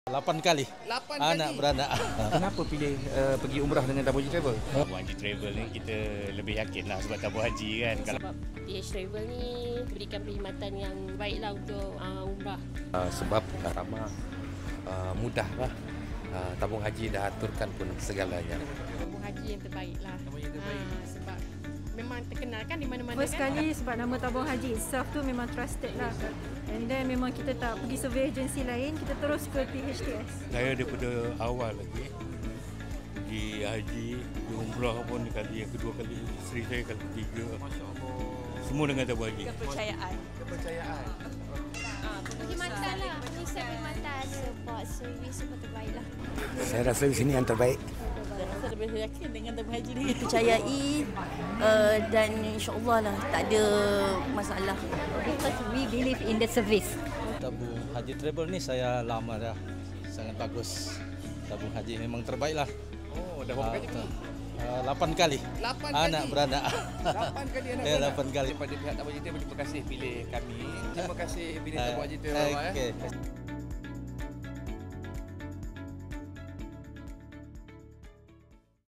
8 kali. 8 anak kali. beranak. Kenapa pilih pergi umrah dengan Tabung Haji Travel? Tabung Haji Travel ni kita lebih yakin lah sebab tabung haji kan. Sebab PH Travel ni berikan perkhidmatan yang baiklah untuk umrah. Sebab ramah, mudah lah. Tabung haji dah aturkan pun segalanya. Tabung haji yang terbaik lah. Sebab memang terkenal kan di mana-mana First kan. kali sebab nama Tabung Haji itself tu memang trusted lah. And then memang kita tak pergi survey agensi lain, kita terus ke PHTS. Saya daripada awal lagi pergi haji, pergi umrah pun kali yang kedua kali, isteri saya kali ketiga. Semua dengan tabung haji. Kepercayaan. Perkhidmatan lah, penyelesaian perkhidmatan, support, servis semua terbaik lah. Saya rasa di sini yang terbaik. Saya lebih yakin dengan tabung haji ni. Percayai dan insyaAllah lah tak ada masalah. Because we believe in the service. Tabung Haji Travel ni saya lama dah. Sangat bagus. Tabung haji memang terbaik lah. Oh, dah berapa kali pergi? 8 kali. 8 anak kali. beranak. 8 kali anak Ya, beranak. 8 kali. Daripada pihak Tabung Haji Travel, terima kasih pilih kami. Terima kasih pilih Tabung Haji Travel. Okay.